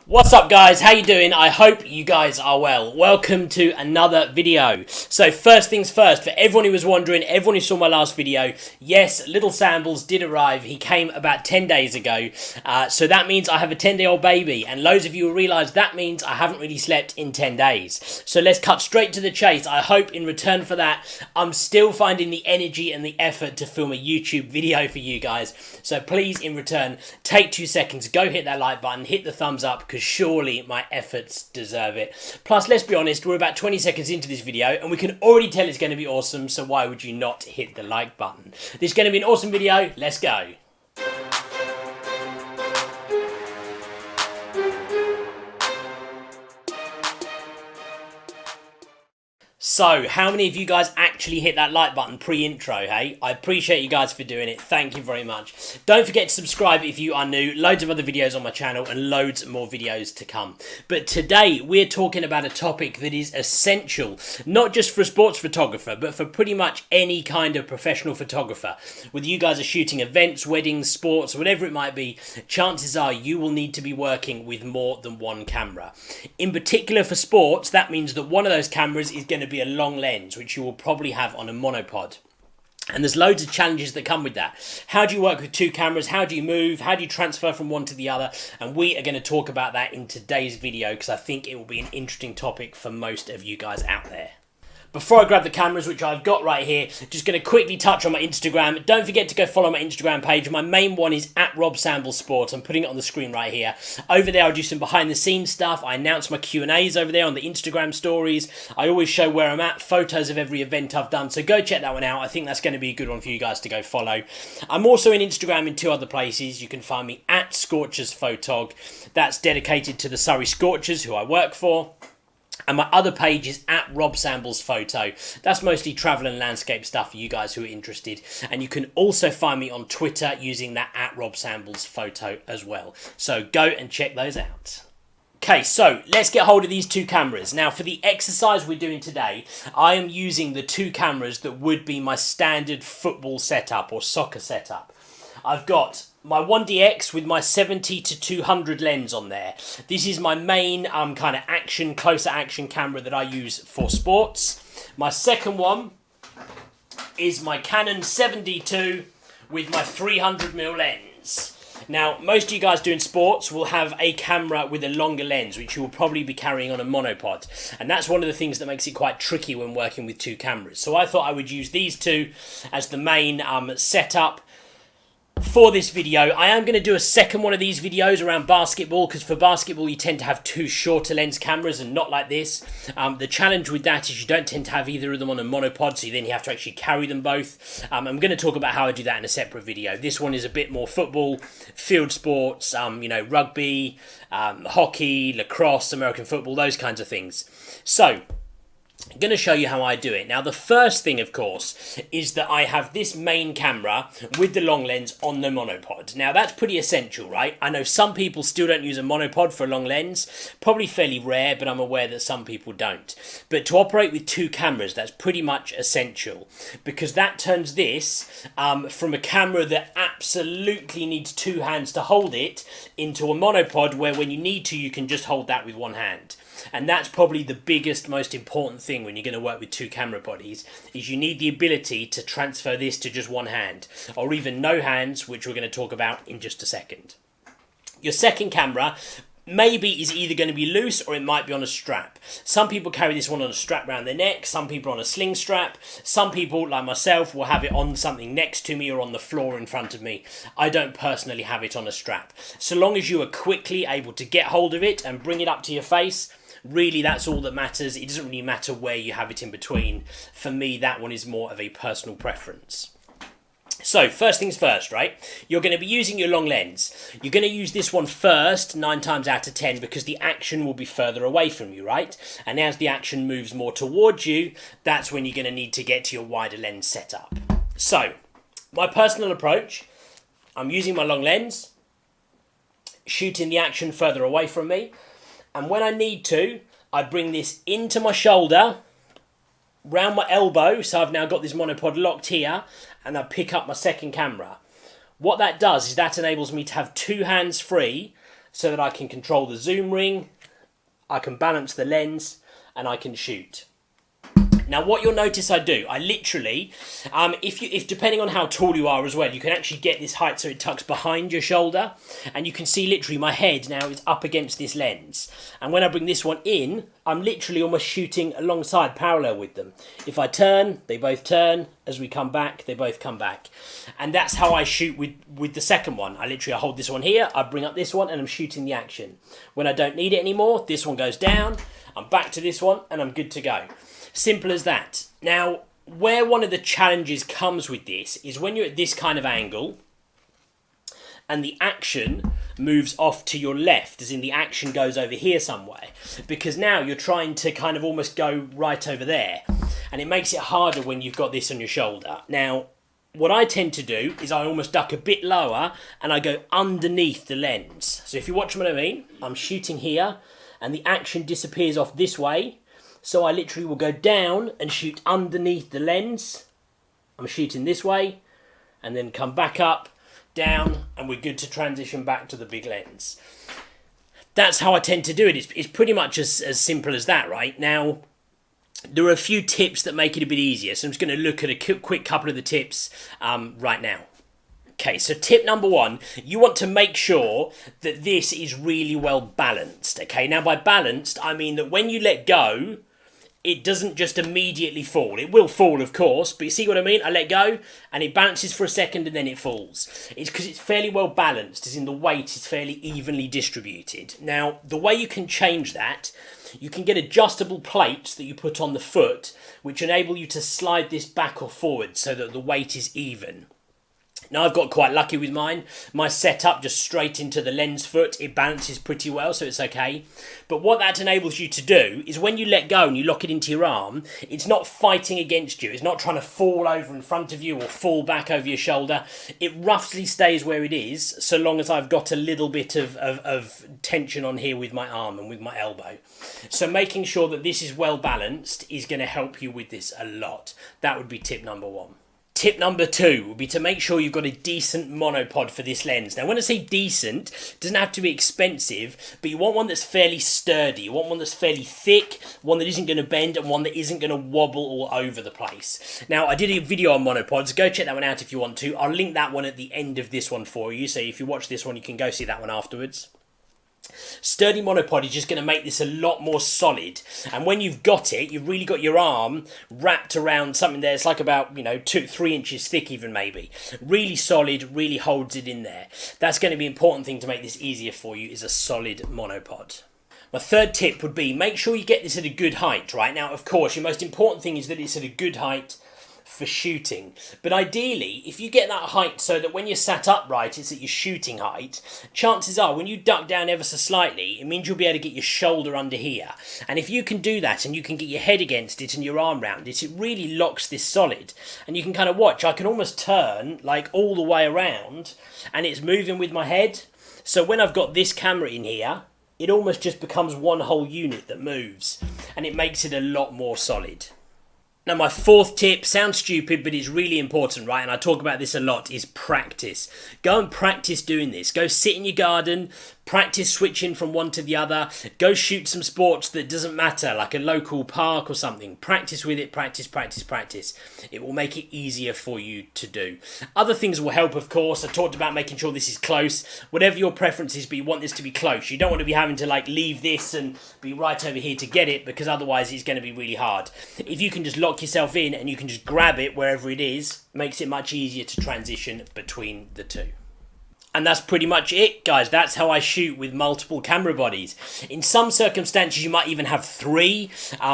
What's up guys, how you doing? I hope you guys are well. Welcome to another video. So first things first, for everyone who was wondering, everyone who saw my last video, yes, little Sambles did arrive. He came about 10 days ago. So that means I have a 10-day-old baby, and loads of you will realise that means I haven't really slept in 10 days. So let's cut straight to the chase. I hope in return for that, I'm still finding the energy and the effort to film a YouTube video for you guys. So please, in return, take 2 seconds, go hit that like button, hit the thumbs up, because surely my efforts deserve it. Plus, let's be honest, we're about 20 seconds into this video and we can already tell it's going to be awesome, so why would you not hit the like button? This is going to be an awesome video. Let's go. So, how many of you guys actually hit that like button pre-intro, hey? I appreciate you guys for doing it. Thank you very much. Don't forget to subscribe if you are new. Loads of other videos on my channel and loads more videos to come. But today, we're talking about a topic that is essential, not just for a sports photographer, but for pretty much any kind of professional photographer. Whether you guys are shooting events, weddings, sports, whatever it might be, chances are you will need to be working with more than one camera. In particular for sports, that means that one of those cameras is going to be a long lens, which you will probably have on a monopod. And there's loads of challenges that come with that. How do you work with two cameras? How do you move? How do you transfer from one to the other? And we are going to talk about that in today's video, because I think it will be an interesting topic for most of you guys out there. Before I grab the cameras, which I've got right here, just going to quickly touch on my Instagram. Don't forget to go follow my Instagram page. My main one is @RobSamblesSport. I'm putting it on the screen right here. Over there, I'll do some behind-the-scenes stuff. I announce my Q&As over there on the Instagram stories. I always show where I'm at, photos of every event I've done. So go check that one out. I think that's going to be a good one for you guys to go follow. I'm also in Instagram in two other places. You can find me @ScorchersPhotog. That's dedicated to the Surrey Scorchers, who I work for. And my other page is @RobSamblesPhoto. That's mostly travel and landscape stuff for you guys who are interested. And you can also find me on Twitter using that @RobSamblesPhoto as well. So go and check those out. Okay, so let's get hold of these two cameras. Now, for the exercise we're doing today, I am using the two cameras that would be my standard football setup or soccer setup. I've got my 1DX with my 70-200 lens on there. This is my main kind of action, closer action camera that I use for sports. My second one is my Canon 7D2 with my 300mm lens. Now, most of you guys doing sports will have a camera with a longer lens, which you will probably be carrying on a monopod. And that's one of the things that makes it quite tricky when working with two cameras. So I thought I would use these two as the main setup for this video. I am going to do a second one of these videos around basketball, because for basketball you tend to have two shorter lens cameras and not like this. The challenge with that is you don't tend to have either of them on a monopod, so then you have to actually carry them both. I'm going to talk about how I do that in a separate video. This one is a bit more football, field sports, rugby, hockey, lacrosse, American football, those kinds of things. So I'm going to show you how I do it. Now, the first thing, of course, is that I have this main camera with the long lens on the monopod. Now, that's pretty essential, right? I know some people still don't use a monopod for a long lens. Probably fairly rare, but I'm aware that some people don't. But to operate with two cameras, that's pretty much essential, because that turns this from a camera that absolutely needs two hands to hold it into a monopod where when you need to, you can just hold that with one hand. And that's probably the biggest, most important thing when you're going to work with two camera bodies, is you need the ability to transfer this to just one hand, or even no hands, which we're going to talk about in just a second. Your second camera maybe is either going to be loose or it might be on a strap. Some people carry this one on a strap around their neck, some people on a sling strap, some people, like myself, will have it on something next to me or on the floor in front of me. I don't personally have it on a strap. So long as you are quickly able to get hold of it and bring it up to your face, really that's all that matters. It doesn't really matter where you have it in between. For me, that one is more of a personal preference. So, first things first, right? You're going to be using your long lens. You're going to use this one first, 9 times out of 10, because the action will be further away from you, right? And as the action moves more towards you, that's when you're going to need to get to your wider lens setup. So, my personal approach, I'm using my long lens, shooting the action further away from me, and when I need to, I bring this into my shoulder, round my elbow, so I've now got this monopod locked here, and I pick up my second camera. What that does is that enables me to have two hands free so that I can control the zoom ring, I can balance the lens, and I can shoot. Now, what you'll notice I do, I literally, if depending on how tall you are as well, you can actually get this height so it tucks behind your shoulder, and you can see literally my head now is up against this lens. And when I bring this one in, I'm literally almost shooting alongside, parallel with them. If I turn, they both turn. As we come back, they both come back. And that's how I shoot with the second one. I hold this one here, I bring up this one, and I'm shooting the action. When I don't need it anymore, this one goes down, I'm back to this one, and I'm good to go. Simple as that. Now, where one of the challenges comes with this is when you're at this kind of angle and the action moves off to your left, as in the action goes over here somewhere, because now you're trying to kind of almost go right over there, and it makes it harder when you've got this on your shoulder. Now, what I tend to do is I almost duck a bit lower and I go underneath the lens. So if you watch what I mean, I'm shooting here and the action disappears off this way. So I literally will go down and shoot underneath the lens. I'm shooting this way and then come back up, down, and we're good to transition back to the big lens. That's how I tend to do it. It's pretty much as simple as that, right? Now, there are a few tips that make it a bit easier. So I'm just going to look at a quick couple of the tips right now. Okay, so tip number one, you want to make sure that this is really well balanced. Okay, now by balanced, I mean that when you let go, it doesn't just immediately fall. It will fall, of course, but you see what I mean? I let go, and it bounces for a second, and then it falls. It's because it's fairly well balanced, as in the weight is fairly evenly distributed. Now, the way you can change that, you can get adjustable plates that you put on the foot, which enable you to slide this back or forward so that the weight is even. Now, I've got quite lucky with mine. My setup just straight into the lens foot. It balances pretty well, so it's okay. But what that enables you to do is when you let go and you lock it into your arm, it's not fighting against you. It's not trying to fall over in front of you or fall back over your shoulder. It roughly stays where it is, so long as I've got a little bit of tension on here with my arm and with my elbow. So making sure that this is well balanced is going to help you with this a lot. That would be tip number one. Tip number two would be to make sure you've got a decent monopod for this lens. Now, when I say decent, it doesn't have to be expensive, but you want one that's fairly sturdy. You want one that's fairly thick, one that isn't going to bend, and one that isn't going to wobble all over the place. Now, I did a video on monopods. Go check that one out if you want to. I'll link that one at the end of this one for you, so if you watch this one, you can go see that one afterwards. Sturdy monopod is just going to make this a lot more solid, and when you've got it, you've really got your arm wrapped around something there. It's like about 2-3 inches thick, even maybe. Really solid, really holds it in there. That's going to be an important thing to make this easier for you, is a solid monopod. My third tip would be make sure you get this at a good height. Right now, of course, your most important thing is that it's at a good height for shooting, but ideally if you get that height so that when you're sat upright it's at your shooting height, chances are when you duck down ever so slightly, it means you'll be able to get your shoulder under here, and if you can do that and you can get your head against it and your arm round it, it really locks this solid. And you can kind of watch, I can almost turn like all the way around and it's moving with my head, so when I've got this camera in here, it almost just becomes one whole unit that moves, and it makes it a lot more solid. Now, my fourth tip sounds stupid, but it's really important, right? And I talk about this a lot, is practice. Go and practice doing this. Go sit in your garden, practice switching from one to the other. Go shoot some sports that doesn't matter, like a local park or something. Practice with it, practice, practice, practice. It will make it easier for you to do. Other things will help, of course. I talked about making sure this is close. Whatever your preference is, but you want this to be close. You don't want to be having to leave this and be right over here to get it, because otherwise it's going to be really hard. If you can just lock yourself in and you can just grab it wherever it is, makes it much easier to transition between the two. And that's pretty much it, guys. That's how I shoot with multiple camera bodies. In some circumstances, you might even have three.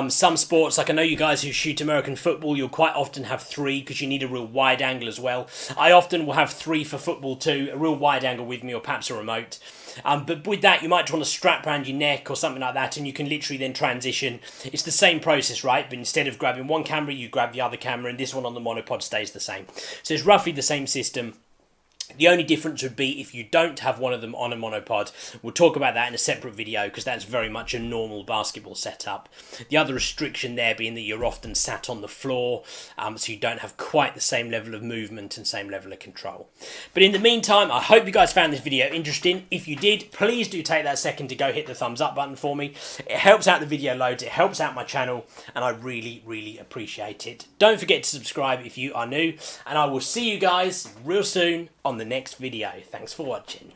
Some sports, like I know you guys who shoot American football, you'll quite often have three because you need a real wide angle as well. I often will have three for football too, a real wide angle with me or perhaps a remote. But with that, you might want to strap around your neck or something like that, and you can literally then transition. It's the same process, right? But instead of grabbing one camera, you grab the other camera, and this one on the monopod stays the same. So it's roughly the same system. The only difference would be if you don't have one of them on a monopod. We'll talk about that in a separate video because that's very much a normal basketball setup. The other restriction there being that you're often sat on the floor, so you don't have quite the same level of movement and same level of control. But in the meantime, I hope you guys found this video interesting. If you did, please do take that second to go hit the thumbs up button for me. It helps out the video loads, it helps out my channel, and I really, really appreciate it. Don't forget to subscribe if you are new, and I will see you guys real soon on the next video. Thanks for watching.